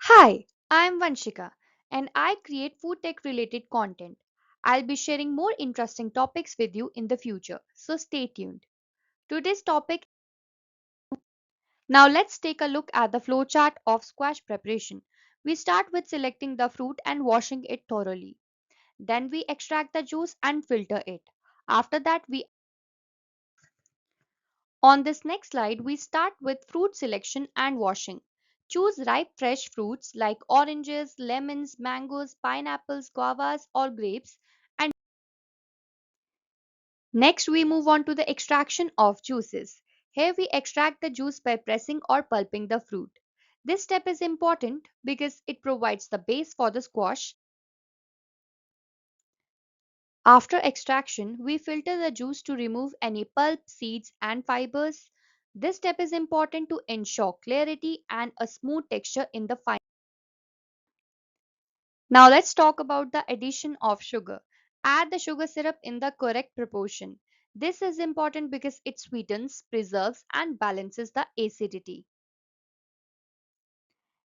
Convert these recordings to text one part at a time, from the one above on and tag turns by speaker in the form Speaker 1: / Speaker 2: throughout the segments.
Speaker 1: Hi, I'm Vanshika and I create food tech related content. I'll be sharing more interesting topics with you in the future, so stay tuned. Today's topic. Now let's take a look at the flowchart of squash preparation. We start with selecting the fruit and washing it thoroughly. Then we extract the juice and filter it. After that, we On this next slide, we start with fruit selection and washing. Choose ripe fresh fruits like oranges, lemons, mangoes, pineapples, guavas, or grapes. And next, we move on to the extraction of juices. Here, we extract the juice by pressing or pulping the fruit. This step is important because it provides the base for the squash. After extraction, we filter the juice to remove any pulp, seeds, and fibers. This step is important to ensure clarity and a smooth texture in the final. Now let's talk about the addition of sugar. Add the sugar syrup in the correct proportion. This is important because it sweetens, preserves, and balances the acidity.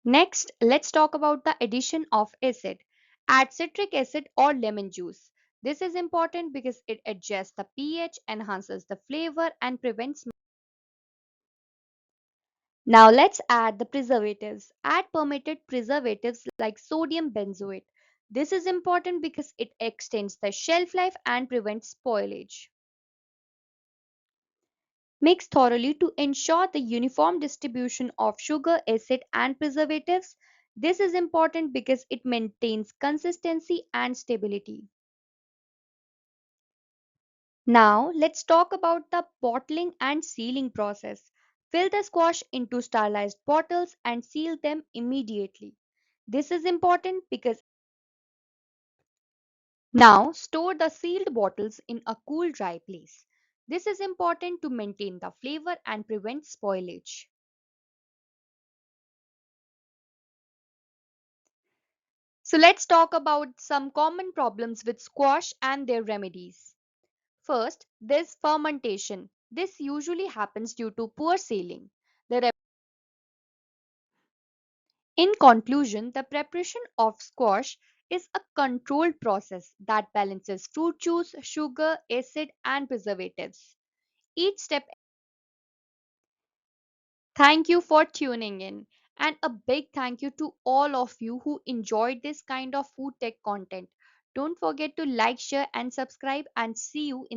Speaker 1: Next, let's talk about the addition of acid. Add citric acid or lemon juice. This is important because it adjusts the pH, enhances the flavor, and prevents. Now let's add the preservatives. Add permitted preservatives like sodium benzoate. This is important because it extends the shelf life and prevents spoilage. Mix thoroughly to ensure the uniform distribution of sugar, acid, and preservatives. This is important because it maintains consistency and stability. Now, let's talk about the bottling and sealing process. Fill the squash into sterilized bottles and seal them immediately. This is important because now store the sealed bottles in a cool, dry place. This is important to maintain the flavor and prevent spoilage. So, let's talk about some common problems with squash and their remedies. First, there's fermentation. This usually happens due to poor sealing. The In conclusion, the preparation of squash is a controlled process that balances fruit juice, sugar, acid, and preservatives. Each step. Thank you for tuning in, and a big thank you to all of you who enjoyed this kind of food tech content. Don't forget to like, share, and subscribe, and see you in